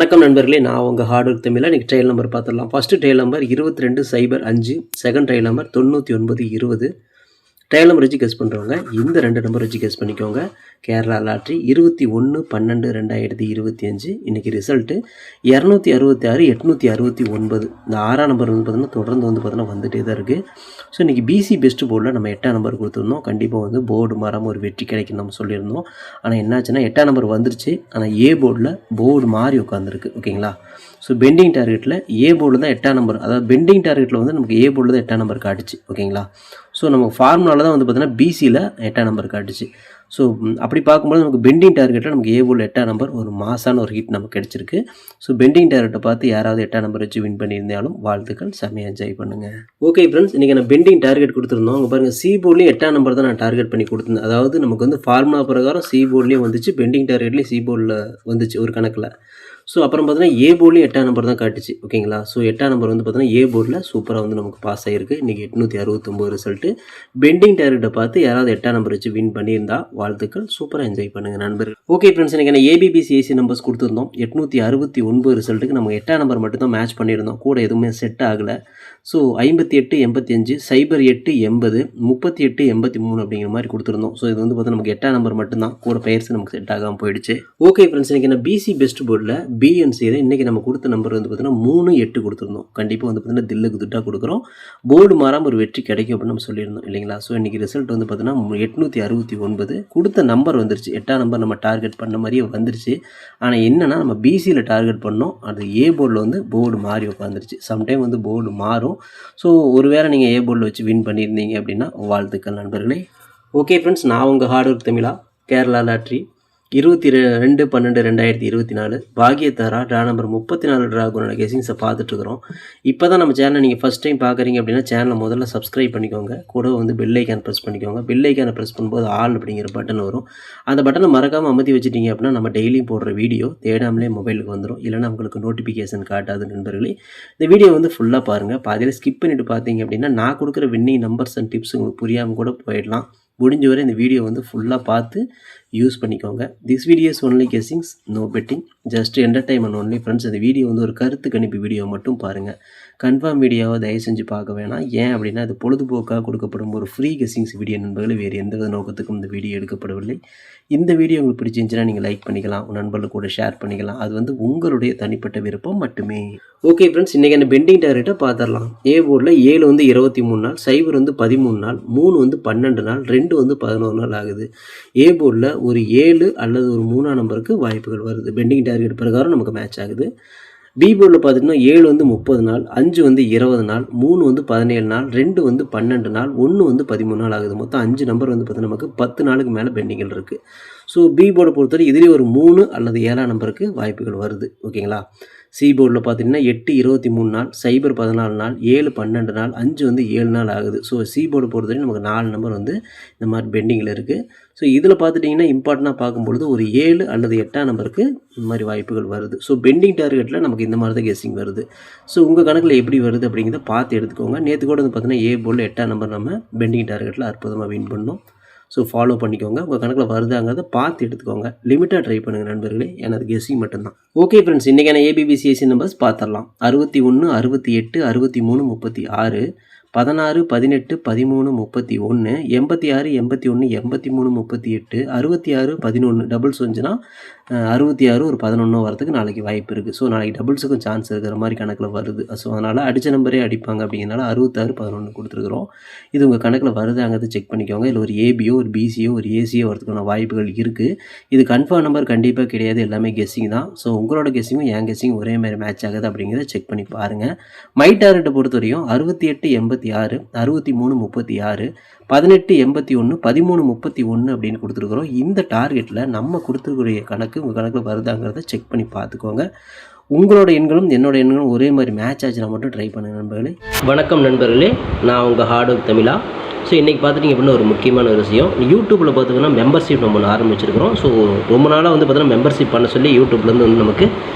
வணக்கம் நண்பர்களே, நான் உங்கள் ஹார்ட் ஒர்க் தமிழா. இன்றைக்கி ட்ரையல் நம்பர் பார்த்துடலாம். First trial number 2205, second trial number 9920. Trial number வச்சு கெஸ் பண்ணுறவங்க இந்த 2 நம்பர் வச்சு கெஸ் பண்ணிக்கோங்க. கேரளா லாட்ரி 21/12/2025. இன்றைக்கி ரிசல்ட்டு 266 869. இந்த 6ஆம் நம்பர் வந்து பார்த்திங்கன்னா தொடர்ந்து வந்து பார்த்திங்கன்னா வந்துகிட்டே தான் இருக்குது. ஸோ இன்றைக்கி பிசி பெஸ்ட்டு போர்டில் நம்ம 8ஆம் நம்பர் கொடுத்துருந்தோம். கண்டிப்பாக வந்து போர்டு மாறாமல் ஒரு வெற்றி கிடைக்கும் நம்ம சொல்லியிருந்தோம். ஆனால் என்னாச்சுன்னா 8ஆம் நம்பர் வந்துருச்சு. ஆனால் ஏ போர்டில் போர்டு மாறி உட்காந்துருக்கு. ஓகேங்களா? ஸோ பெண்டிங் டார்கெட்டில் ஏ போர்டில் தான் 8ஆம் நம்பர், அதாவது பெண்டிங் டார்கெட்டில் வந்து நமக்கு ஏ போர்டில் தான் 8ஆம் நம்பர் காட்டுச்சு. ஓகேங்களா? ஸோ நம்ம ஃபார்முலாவில் தான் வந்து பார்த்திங்கன்னா பிசியில் 8ஆம் நம்பர் காட்டுச்சு. ஸோ அப்படி பார்க்கும்போது நமக்கு பெண்டிங் டார்கெட்டில் நமக்கு ஏ போர்டில் 8ஆம் நம்பர் ஒரு மாசான ஒரு ஹிட் நமக்கு கிடச்சிருக்கு. ஸோ பெண்டிங் டார்கெட்டை பார்த்து யாராவது 8ஆம் நம்பர் வச்சு வின் பண்ணியிருந்தாலும் வாழ்த்துக்கள், செம்மையாக என்ஜாய் பண்ணுங்கள். ஓகே ஃப்ரெண்ட்ஸ், இன்றைக்கி நான் பெண்டிங் டார்கெட் கொடுத்துருந்தோம். அங்கே பாருங்கள், சி போர்ட்லேயும் 8ஆம் நம்பர் தான் நான் டார்கெட் பண்ணி கொடுத்துருந்தேன். அதாவது நமக்கு வந்து ஃபார்முலா பிரகாரம் சி போர்ட்லேயும் வந்துச்சு, பெண்டிங் டார்கெட்லேயும் சி போர்டில் வந்துச்சு ஒரு கணக்கில். ஸோ அப்புறம் பார்த்தீங்கன்னா ஏ போர்ட்லேயும் 8ஆம் நம்பர் தான் காட்டுச்சு. ஓகேங்களா? ஸோ 8ஆம் நம்பர் வந்து பார்த்தீங்கன்னா ஏ போர்டில் சூப்பராக வந்து நமக்கு பாஸ் ஆகிருக்கு. இன்றைக்கி 869 ரிசல்ட்டு. பெண்டிங் டார்கெட்டை பார்த்து யாராவது 8ஆம் நம்பர் வச்சு வின் பண்ணியிருந்தா வாழ்த்துக்கள், சூப்பராக என்ஜாய் பண்ணுங்கள் நண்பர்கள். ஓகே ஃப்ரெண்ட்ஸ், இன்றைக்கி நான் ஏபிபிசிஏசி நம்பர்ஸ் கொடுத்துருந்தோம். 869 ரிசல்ட்டுக்கு நம்ம 8ஆம் நம்பர் மட்டும் தான் மேட்ச் பண்ணியிருந்தோம். கூட எதுவுமே செட் ஆகலை. ஸோ 58 85 08 80 38 83 அப்படிங்கிற மாதிரி கொடுத்துருந்தோம். ஸோ இது வந்து பார்த்தா நமக்கு 8ஆம் நம்பர் மட்டும்தான், கூட பெயர்ஸ் நமக்கு செட் ஆகாமல் போயிடுச்சு. ஓகே ஃப்ரெண்ட்ஸ், இன்றைக்கி நான் பிசி பெஸ்ட் போர்டில் பிஎன்சியில் இன்றைக்கி நம்ம கொடுத்த நம்பர் வந்து பார்த்தீங்கன்னா 3 8 கொடுத்துருந்தோம். கண்டிப்பாக வந்து பார்த்தீங்கன்னா தில்லுக்கு துட்டாக கொடுக்குறோம். போர்டு மாறாமல் ஒரு வெற்றி கிடைக்கும் அப்படின்னு நம்ம சொல்லியிருந்தோம் இல்லைங்களா? ஸோ இன்றைக்கி ரிசல்ட் வந்து பார்த்தீங்கன்னா 869 கொடுத்த நம்பர் வந்துருச்சு. 8ஆம் நம்பர் நம்ம டார்கெட் பண்ண மாதிரியே வந்துருச்சு. ஆனால் என்னென்னா நம்ம பிசியில் டார்கெட் பண்ணோம், அது ஏ போர்டில் வந்து போர்டு மாறி உட்காந்துருச்சு. சம்டைம் வந்து போர்டு மாறும். ஸோ ஒருவேளை நீங்கள் ஏ போர்டில் வச்சு வின் பண்ணியிருந்தீங்க அப்படின்னா வாழ்த்துக்கள் நண்பர்களே. ஓகே ஃப்ரெண்ட்ஸ், நான் உங்கள் ஹார்ட் ஒர்க் தமிழா. Kerala lottery 22/12/2024 Bhagyathara draw number 34 ட்ராகுனோட கெஸிங்ஸை பார்த்துட்ருக்குறோம். இப்போ தான் நம்ம சேனலை நீங்கள் ஃபஸ்ட் டைம் பார்க்குறீங்க அப்படின்னா சேனலை முதல்ல சப்ஸ்கிரைப் பண்ணிக்கோங்க. கூட வந்து பெல் ஐக்கான் ப்ரெஸ் பண்ணிக்கோங்க. பெல் ஐக்கானை ப்ரெஸ் பண்ணும்போது ஆல் அப்படிங்கிற பட்டன் வரும். அந்த பட்டனை மறக்காமல் அமர்த்தி வச்சுட்டிங்க அப்படின்னா நம்ம டெய்லியும் போடுற வீடியோ தேடாமலே மொபைலுக்கு வந்துடும். இல்லைனா உங்களுக்கு நோட்டிஃபிகேஷன் காட்டாது நண்பர்களே. இந்த வீடியோ வந்து ஃபுல்லாக பாருங்கள். பாதியில் ஸ்கிப் பண்ணிவிட்டு பார்த்தீங்க அப்படின்னா நான் கொடுக்குற வின்னிங் நம்பர்ஸ் அண்ட் டிப்ஸ் உங்களுக்கு புரியாமல் கூட போயிடலாம். முடிஞ்ச வரை இந்த வீடியோ வந்து ஃபுல்லாக பார்த்து யூஸ் பண்ணிக்கோங்க. This videos only guessings, no betting, just entertainment only friends. இந்த வீடியோ வந்து ஒரு கருத்து கணிப்பு வீடியோ மட்டும் பாருங்கள். கன்ஃபார்ம் வீடியோவை தயவு செஞ்சு பார்க்க வேணாம். ஏன் அப்படின்னா இது பொழுதுபோக்காக கொடுக்கப்படும் ஒரு ஃப்ரீ கெஸிங்ஸ் வீடியோ நண்பர்கள். வேறு எந்த வித நோக்கத்துக்கும் இந்த வீடியோ எடுக்கப்படவில்லை. இந்த வீடியோ உங்களுக்கு பிடிச்சிருந்துச்சுன்னா நீங்கள் லைக் பண்ணிக்கலாம், உங்கள் நண்பர்கள் கூட ஷேர் பண்ணிக்கலாம். அது வந்து உங்களுடைய தனிப்பட்ட விருப்பம் மட்டுமே. ஓகே ஃப்ரெண்ட்ஸ், இன்றைக்கி அந்த பெண்டிங் டார்கெட்டை பார்த்துடலாம். ஏ போர்டில் 7 வந்து 23 நாள், 0 வந்து 13 நாள், 3 வந்து 12 நாள், 2 வந்து 11 நாள் ஆகுது. ஏ போர்டில் ஒரு 7 அல்லது ஒரு 3ஆம் நம்பருக்கு வாய்ப்புகள் வருது. பெண்டிங் டார்கெட் பிரகாரம் நமக்கு மேட்ச் ஆகுது. பி போர்டில் பார்த்திங்கன்னா 7 வந்து 30 நாள், 5 வந்து 20 நாள், 3 வந்து 17 நாள், 2 வந்து 12 நாள், 1 வந்து 13 நாள் ஆகுது. மொத்தம் 5 நம்பர் வந்து பார்த்திங்கன்னா நமக்கு 10 நாளுக்கு மேலே பெண்டிங்கில் இருக்குது. ஸோ பி போர்டை பொறுத்தவரை இதுலேயே ஒரு 3 அல்லது 7ஆம் நம்பருக்கு வாய்ப்புகள் வருது. ஓகேங்களா? சி போர்டில் பார்த்தீங்கன்னா 8 23 நாள், 0 14 நாள், 7 12 நாள், 5 வந்து 7 நாள் ஆகுது. ஸோ சி போர்டு பொறுத்தவரை நமக்கு 4 நம்பர் வந்து இந்த மாதிரி பெண்டிங்கில் இருக்குது. ஸோ இதில் பார்த்துட்டிங்கன்னா இம்பார்ட்டண்ட்டாக பார்க்கும்பொழுது ஒரு 7 அல்லது 8ஆம் நம்பருக்கு இந்த மாதிரி வாய்ப்புகள் வருது. ஸோ பெண்டிங் டார்கெட்டில் நமக்கு இந்த மாதிரி தான் கெஸ்ஸிங் வருது. ஸோ உங்கள் கணக்கில் எப்படி வருது அப்படிங்கிறத பார்த்து எடுத்துக்கோங்க. நேற்று கூட வந்து பார்த்தீங்கன்னா ஏ போர்டில் 8ஆம் நம்பர் நம்ம பெண்டிங் டார்கெட்டில் அற்புதமாக வின் பண்ணோம். ஸோ ஃபாலோ பண்ணிக்கோங்க. உங்கள் கணக்கில் வருதாங்கிறத பார்த்து எடுத்துக்கோங்க. லிமிட்டாக ட்ரை பண்ணுங்கள் நண்பர்களே. எனது கெஸ்ஸிங் மட்டும்தான். ஓகே ஃப்ரெண்ட்ஸ், இன்றைக்கான ஏபிபிசிஎஸ்சி நம்பர்ஸ் பார்த்துடலாம். 61 68 63 36, 16 18 13 31, 86 81 83 38, 66 11 டபுள்ஸ் வந்துச்சுன்னா 66 ஒரு 11 வரதுக்கு நாளைக்கு வாய்ப்பு இருக்குது. ஸோ நாளைக்கு டபுள்ஸுக்கும் சான்ஸ் இருக்கிற மாதிரி கணக்கில் வருது. ஸோ அதனால் அடித்த நம்பரே அடிப்பாங்க அப்படிங்கிறனால 66 11 கொடுத்துருக்குறோம். இது உங்கள் கணக்கில் வருதாங்கிறது செக் பண்ணிக்கோங்க. இல்லை ஒரு ஏபியோ ஒரு பிசியோ ஒரு ஏசியோ வரதுக்கான வாய்ப்புகள் இருக்குது. இது கன்ஃபார்ம் நம்பர் கண்டிப்பாக கிடையாது, எல்லாமே கெஸ்ஸிங் தான். ஸோ உங்களோட கெஸ்ஸிங்கும் என் கெஸ்ஸிங் ஒரே மாதிரி மேட்ச் ஆகுது அப்படிங்கிறத செக் பண்ணி பாருங்கள். மை டார்கெட்டை பொறுத்தவரையும் 68 86 63 36, 18 81 13 31 அப்படின்னு கொடுத்துருக்குறோம். இந்த டார்கெட்டில் நம்ம கொடுத்துருக்கூடிய கணக்கு உங்கள் கணக்கில் வருதாங்கிறத செக் பண்ணி பார்த்துக்கோங்க. உங்களோட எண்களும் என்னோட எண்களும் ஒரே மாதிரி மேட்ச் ஆச்சுன்னா மட்டும் ட்ரை பண்ணுங்கள் நண்பர்களே. வணக்கம் நண்பர்களே, நான் உங்கள் ஹார்ட் ஒர்க் தமிழா. ஸோ இன்றைக்கி பார்த்துட்டிங்க அப்படின்னா ஒரு முக்கியமான ஒரு விஷயம், யூடியூப்பில் பார்த்தீங்கன்னா மெம்பர்ஷிப் நம்ம ஒன்று ஆரம்பிச்சிருக்கிறோம். ஸோ ரொம்ப நாளாக வந்து பார்த்தீங்கன்னா மெம்பர்ஷிப் பண்ண சொல்லி யூடியூப்லேருந்து வந்து நமக்கு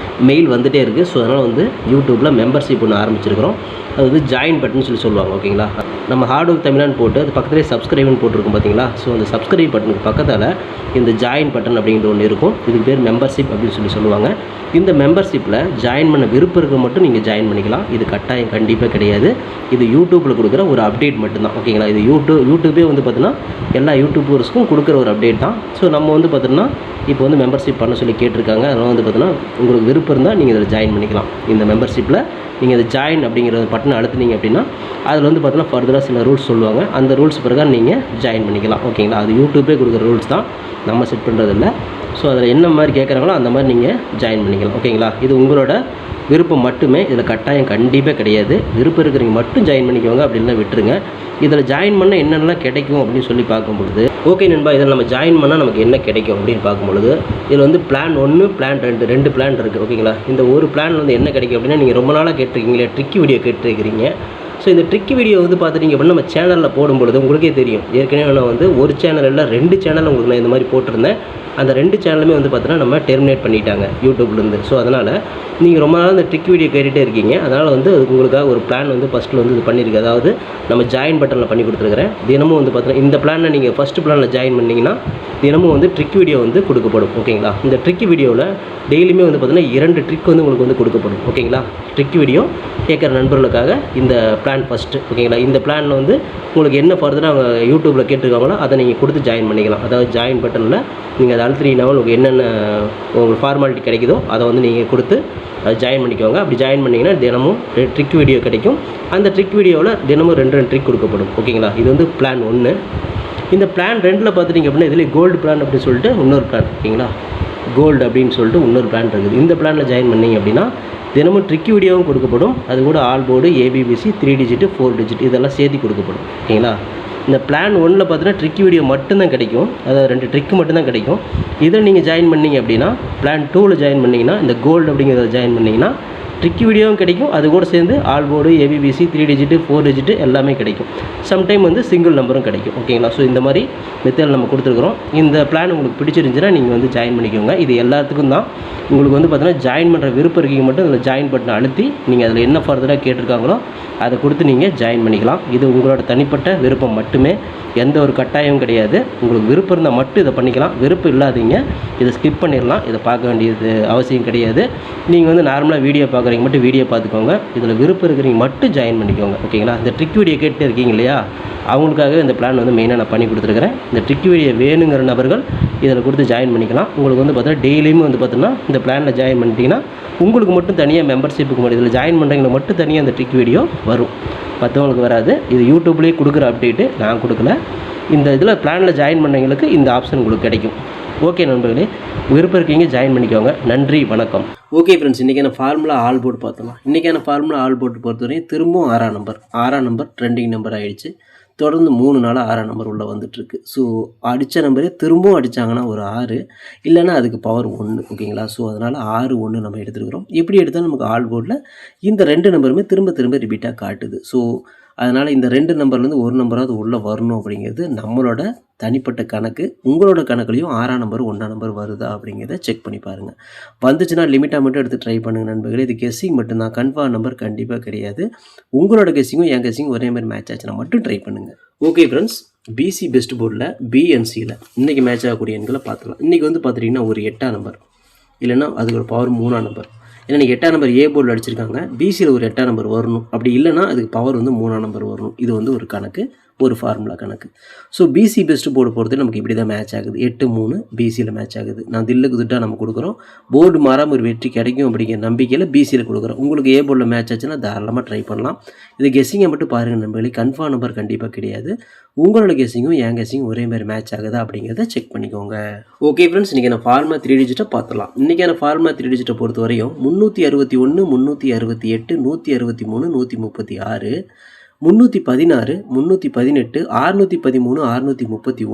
மெயில் வந்துகிட்டே இருக்குது. ஸோ அதனால் வந்து யூடியூப்பில் மெம்பர்ஷிப் ஒன்று ஆரம்பிச்சிருக்கிறோம். அது வந்து ஜாயின் பட்டன் சொல்லி சொல்லுவாங்க. ஓகேங்களா, நம்ம ஹார்ட் ஒர்க் தமிழான்னு போட்டு அது பக்கத்துலேயே சப்ஸ்கிரைப்னு போட்டிருக்கும் பார்த்தீங்களா. ஸோ அந்த சப்ஸ்கிரைப் பட்டனுக்கு பக்கத்தில் இந்த ஜாயின் பட்டன் அப்படிங்கிற ஒன்று இருக்கும். இதுக்கு பேர் மெம்பர்ஷிப் அப்படின்னு சொல்லி சொல்லுவாங்க. இந்த மெம்பர்ஷிப்பில் ஜாயின் பண்ண விருப்பம் இருக்க மட்டும் நீங்கள் ஜாயின் பண்ணிக்கலாம். இது கட்டாயம் கண்டிப்பாக கிடையாது. இது யூடியூப்பில் கொடுக்குற ஒரு அப்டேட் மட்டும்தான். ஓகேங்களா, இது யூடியூபே வந்து பார்த்தீங்கன்னா எல்லா யூடியூபர்ஸ்க்கும் கொடுக்குற ஒரு அப்டேட் தான். ஸோ நம்ம வந்து பார்த்தீங்கன்னா இப்போ வந்து மெம்பர்ஷிப் பண்ண சொல்லி கேட்டிருக்காங்க. அதனால் வந்து பார்த்தீங்கன்னா உங்களுக்கு விருப்பம் இருந்தால் நீங்கள் இதில் ஜாயின் பண்ணிக்கலாம். இந்த மெம்பர்ஷிப்பில் நீங்கள் இந்த ஜாயின் அப்படிங்கிற பட்டனை அழுத்துனீங்க அப்படின்னா அதில் வந்து பார்த்தீங்கன்னா ஃபர்தராக சில ரூல்ஸ் சொல்லுவாங்க. அந்த ரூல்ஸ் பிரகாரம் நீங்கள் ஜாயின் பண்ணிக்கலாம். ஓகேங்களா, அது யூடியூபே கொடுக்குற ரூல்ஸ் தான், நம்ம செட் பண்ணுறதில்ல. ஸோ அதில் என்ன மாதிரி கேட்குறாங்களோ அந்த மாதிரி நீங்கள் ஜாயின் பண்ணிக்கலாம். ஓகேங்களா, இது உங்களோட விருப்பம் மட்டுமே, இதில் கட்டாயம் கண்டிப்பாக கிடையாது. விருப்பம் இருக்கிறவங்க மட்டும் ஜாயின் பண்ணிக்கோங்க, அப்படின்லாம் விட்டுருங்க. இதில் ஜாயின் பண்ண என்னென்னலாம் கிடைக்கும் அப்படின்னு சொல்லி பார்க்கும்பொழுது, ஓகே நண்பா, இதில் நம்ம ஜாயின் பண்ணால் நமக்கு என்ன கிடைக்கும் அப்படின்னு பார்க்கும்பொழுது, இதில் வந்து பிளான் 1 பிளான் 2 பிளான் இருக்குது. ஓகேங்களா, இந்த ஒரு பிளான் வந்து என்ன கிடைக்கும் அப்படின்னா, நீங்கள் ரொம்ப நாளாக கேட்டிருக்கீங்களே ட்ரிக்கி வீடியோ கேட்டிருக்கிறீங்க. ஸோ இந்த ட்ரிக்கி வீடியோ வந்து பார்த்துட்டிங்க அப்படின்னா நம்ம சேனலில் போடும்பொழுது உங்களுக்கே தெரியும். ஏற்கனவே நான் வந்து ஒரு சேனல் இல்லை 2 சேனல் உங்களுக்கு நான் இந்த மாதிரி போட்டிருந்தேன். அந்த 2 சேனலுமே வந்து பார்த்தீங்கன்னா நம்ம டெர்மினேட் பண்ணிட்டாங்க யூடியூப்லேருந்து. ஸோ அதனால் நீங்கள் ரொம்ப நாள் இந்த ட்ரிக் வீடியோ கேட்டுகிட்டே இருக்கீங்க. அதனால் வந்து உங்களுக்காக ஒரு பிளான் வந்து ஃபஸ்ட்டில் வந்து இது பண்ணியிருக்கு. அதாவது நம்ம ஜாயின் பட்டனில் பண்ணி கொடுத்துருக்குறேன். தினமும் வந்து பார்த்தீங்கன்னா இந்த பிளானை நீங்கள் ஃபஸ்ட்டு பிளானில் ஜாயின் பண்ணிங்கன்னா தினமும் வந்து ட்ரிக் வீடியோ வந்து கொடுக்கப்படும். ஓகேங்களா, இந்த ட்ரிக் வீடியோவில் டெய்லியுமே வந்து பார்த்தீங்கன்னா 2 ட்ரிக் வந்து உங்களுக்கு வந்து கொடுக்கப்படும். ஓகேங்களா, ட்ரிக் வீடியோ கேட்குற நண்பர்களுக்காக இந்த பிளான் ஃபஸ்ட்டு. ஓகேங்களா, இந்த பிளானில் வந்து உங்களுக்கு என்ன ஃபர்தராக அவங்க யூடியூப்பில் கேட்டிருக்காங்களோ அதை நீங்கள் கொடுத்து ஜாயின் பண்ணிக்கலாம். அதாவது ஜாயின் பட்டனில் நீங்கள் அதை அழுத்தினீங்கன்னா உங்களுக்கு என்னென்ன உங்களுக்கு ஃபார்மாலிட்டி கிடைக்குதோ அதை வந்து நீங்கள் கொடுத்து அதை ஜாயின் பண்ணிக்கோங்க. அப்படி ஜாயின் பண்ணிங்கன்னா தினமும் ட்ரிக் வீடியோ கிடைக்கும். அந்த ட்ரிக் வீடியோவில் தினமும் 2 ட்ரிக் கொடுக்கப்படும். ஓகேங்களா, இது வந்து பிளான் 1. இந்த பிளான் 2ல் பார்த்துட்டிங்க அப்படின்னா இதில் கோல்டு பிளான் அப்படின்னு சொல்லிட்டு இன்னொரு பிளான். ஓகேங்களா, கோல்டு அப்படின்னு சொல்லிட்டு இன்னொரு பிளான் இருக்குது. இந்த பிளானில் ஜாயின் பண்ணிங்க அப்படின்னா தினமும் ட்ரிக் வீடியோவும் கொடுக்கப்படும். அது கூட all board, ABBC, 3 digit 4 digit இதெல்லாம் சேர்த்து கொடுக்கப்படும். ஓகேங்களா, இந்த பிளான் 1ல் பார்த்தீங்கன்னா ட்ரிக் வீடியோ மட்டும்தான் கிடைக்கும். அதாவது 2 ட்ரிக் மட்டும்தான் கிடைக்கும். இதில் நீங்கள் ஜாயின் பண்ணிங்க அப்படின்னா பிளான் 2ல் ஜாயின் பண்ணிங்கன்னா இந்த கோல்டு அப்படிங்கிறத ஜாயின் பண்ணிங்கன்னா ட்ரிக் வீடியோவும் கிடைக்கும். அது கூட சேர்ந்து all board, ABBC, 3 digit 4 digit எல்லாமே கிடைக்கும். சம்டைம் வந்து சிங்கிள் நம்பரும் கிடைக்கும். ஓகேங்களா, ஸோ இந்த மாதிரி மெத்தட் நம்ம கொடுத்துருக்குறோம். இந்த பிளான் உங்களுக்கு பிடிச்சிருந்துச்சுன்னா நீங்கள் வந்து ஜாயின் பண்ணிக்கோங்க. இது எல்லாத்துக்கும் தான். உங்களுக்கு வந்து பார்த்தீங்கன்னா ஜாயின் பண்ணுற விருப்பம் இருக்கீங்க மட்டும் அதில் ஜாயின் பட்டனை அழுத்தி நீங்கள் அதில் என்ன ஃபர்தராக கேட்டிருக்காங்களோ அதை கொடுத்து நீங்கள் ஜாயின் பண்ணிக்கலாம். இது உங்களோட தனிப்பட்ட விருப்பம் மட்டுமே, எந்த ஒரு கட்டாயமும் கிடையாது. உங்களுக்கு விருப்பம் இருந்தால் மட்டும் இதை பண்ணிக்கலாம். விருப்பம் இல்லாதீங்க இதை ஸ்கிப் பண்ணிடலாம். இதை பார்க்க வேண்டியது அவசியம் கிடையாது. நீங்கள் வந்து நார்மலாக வீடியோ பார்க்குறீங்க மட்டும் வீடியோ பார்த்துக்கோங்க. இதில் விருப்பம் இருக்கிறீங்க மட்டும் ஜாயின் பண்ணிக்கோங்க. ஓகேங்களா, இந்த ட்ரிக் வீடியோ கேட்டு இருக்கீங்க இல்லையா, அவங்களுக்காக இந்த பிளான் வந்து மெயினாக நான் பண்ணி கொடுத்துருக்குறேன். இந்த ட்ரிக் வீடியோ வேணுங்கிற நபர்கள் இதில் கொடுத்து ஜாயின் பண்ணிக்கலாம். உங்களுக்கு வந்து பார்த்தீங்கன்னா டெய்லியுமே வந்து பார்த்தீங்கன்னா இந்த பிளானில் ஜாயின் பண்ணிட்டீங்கன்னா உங்களுக்கு மட்டும் தனியாக மெம்பர்ஷிப்புக்கு மட்டும் இதில் ஜாயின் பண்ணுறவங்களுக்கு மட்டும் தனியாக அந்த ட்ரிக் வீடியோ வரும், மற்றவங்களுக்கு வராது. இது யூடியூப்லேயே கொடுக்குற அப்டேட்டு, நான் கொடுக்கல. இந்த இதில் பிளானில் ஜாயின் பண்ணவங்களுக்கு இந்த ஆப்ஷன் உங்களுக்கு கிடைக்கும். ஓகே நண்பர்களே, விருப்பம் இருக்கீங்க ஜாயின் பண்ணிக்கோங்க. நன்றி, வணக்கம். ஓகே ஃப்ரெண்ட்ஸ், இன்றைக்கான ஃபார்முலா ஆல் போர்டு பார்த்தோம். இன்றைக்கான ஃபார்முலா ஆல் போர்டு பொறுத்தவரையும் திரும்பவும் 6ஆம் நம்பர் ட்ரெண்டிங் நம்பர் ஆகிடுச்சு. தொடர்ந்து 3 நாளாக 6ஆம் நம்பர் உள்ளே வந்துட்டுருக்கு. ஸோ அடித்த நம்பரே திரும்பவும் அடித்தாங்கன்னா ஒரு 6, இல்லைன்னா அதுக்கு பவர் 1. ஓகேங்களா, ஸோ அதனால் 6 1 நம்ம எடுத்துருக்குறோம். எப்படி எடுத்தாலும் நமக்கு ஆல் போர்டில் இந்த 2 நம்பருமே திரும்ப ரிப்பீட்டாக காட்டுது. ஸோ அதனால் இந்த 2 நம்பர்லேருந்து ஒரு நம்பராவது உள்ளே வரணும் அப்படிங்கிறது நம்மளோட தனிப்பட்ட கணக்கு. உங்களோட கணக்குலையும் 6ஆம் நம்பர் 1ஆம் நம்பர் வருதா அப்படிங்கிறத செக் பண்ணி பாருங்கள். வந்துச்சுன்னா லிமிட்டாக மட்டும் எடுத்து ட்ரை பண்ணுங்கள் நண்பர்களே. இது கெஸ்ஸிங் மட்டும்தான், கன்ஃபார்ம் நம்பர் கண்டிப்பாக கிடையாது. உங்களோட கெஸ்ஸிங்கும் என் கெஸ்ஸிங்கும் ஒரே மாதிரி மேட்ச் ஆச்சுன்னா மட்டும் ட்ரை பண்ணுங்கள். ஓகே ஃப்ரெண்ட்ஸ், BC பெஸ்ட் போர்டில் BNCயில் இன்றைக்கி மேட்ச் ஆகக்கூடிய எண்களை பார்த்துக்கலாம். இன்றைக்கி வந்து பார்த்துட்டிங்கன்னா ஒரு 8ஆம் நம்பர், இல்லைன்னா அதுக்கு ஒரு பவர் 3ஆம் நம்பர். ஏன்னா நீங்கள் 8ஆம் நம்பர் A போர்டில் அடிச்சிருக்காங்க, BCயில் ஒரு 8ஆம் நம்பர் வரணும். அப்படி இல்லைன்னா அதுக்கு பவர் வந்து 3ஆம் நம்பர் வரணும். இது வந்து ஒரு கணக்கு, ஒரு ஃபார்முலா கணக்கு. ஸோ BC பெஸ்ட் போர்டு பொறுத்து நமக்கு இப்படி தான் மேட்ச் ஆகுது. 8 3 BCயில் மேட்ச் ஆகுது. நான் தில்லுக்கு திட்டாக நம்ம கொடுக்குறோம். போர்டு மாறாமல் ஒரு வெற்றி கிடைக்கும் அப்படிங்கிற நம்பிக்கையில் BCயில் கொடுக்குறோம். உங்களுக்கு A போர்டில் மேட்ச் ஆச்சுன்னா தாராளமாக ட்ரை பண்ணலாம். இது கெஸ்ஸிங்கை மட்டும் பாருங்கள் நண்பர்களே, கன்ஃபார்ம் நம்பர் கண்டிப்பாக கிடையாது. உங்களோட கெஸ்ஸிங்கும் என் கெஸ்ஸிங்கும் ஒரே மாதிரி மேட்ச் ஆகுதா அப்படிங்கிறத செக் பண்ணிக்கோங்க. ஓகே ஃப்ரெண்ட்ஸ், இன்றைக்கி நான் ஃபார்முலா 3 டிஜிட்டை பார்த்துலாம். இன்றைக்கான ஃபார்முலா 3 டிஜிட்டை பொறுத்த வரையும் 361 368 163 136 316 318 613 631 386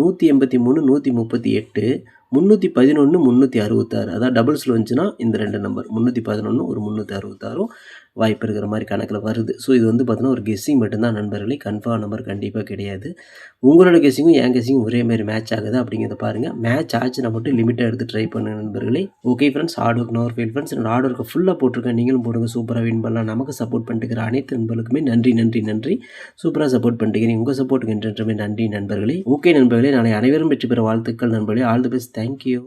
381 183 138 311 366. அதாவது டபுள்ஸில் வந்துச்சுன்னா இந்த 2 நம்பர் 311 ஒரு 366 வாய்ப்பு இருக்கிற மாதிரி கணக்கில் வருது. ஸோ இது வந்து பார்த்தீங்கன்னா ஒரு கெஸ்ஸிங் மட்டும்தான் நண்பர்களே. கன்ஃபார்ம் நம்பர் கண்டிப்பாக கிடையாது. உங்களோட கெஸ்ஸிங்கும் என் கெஸ்ஸிங்கும் ஒரே மாதிரி மேட்ச் ஆகுதா அப்படிங்கிறத பாருங்கள். மேட்ச் ஆச்சுன்னா மட்டும் லிமிட்டாக எடுத்து ட்ரை பண்ணுங்க நண்பர்களே. Okay friends, hard work nor fail friends. என்னோட ஹார்ட் ஒர்க்கை ஃபுல்லாக போட்டிருக்கேன். நீங்களும் போடுங்க. சூப்பராக வின் பண்ணலாம். நமக்கு சப்போர்ட் பண்ணிட்டுக்கிற அனைத்து நண்பர்களுக்குமே நன்றி நன்றி நன்றி. சூப்பராக சப்போர்ட் பண்ணிட்டுக்கிறீங்க. உங்கள் சப்போர்ட்டுக்கு என்றென்றுமே நன்றி நண்பர்களே. ஓகே நண்பர்களே, நாளை அனைவரும் வெற்றி பெற வாழ்த்துக்கள் நண்பர்களே. All the best. தேங்க்யூ.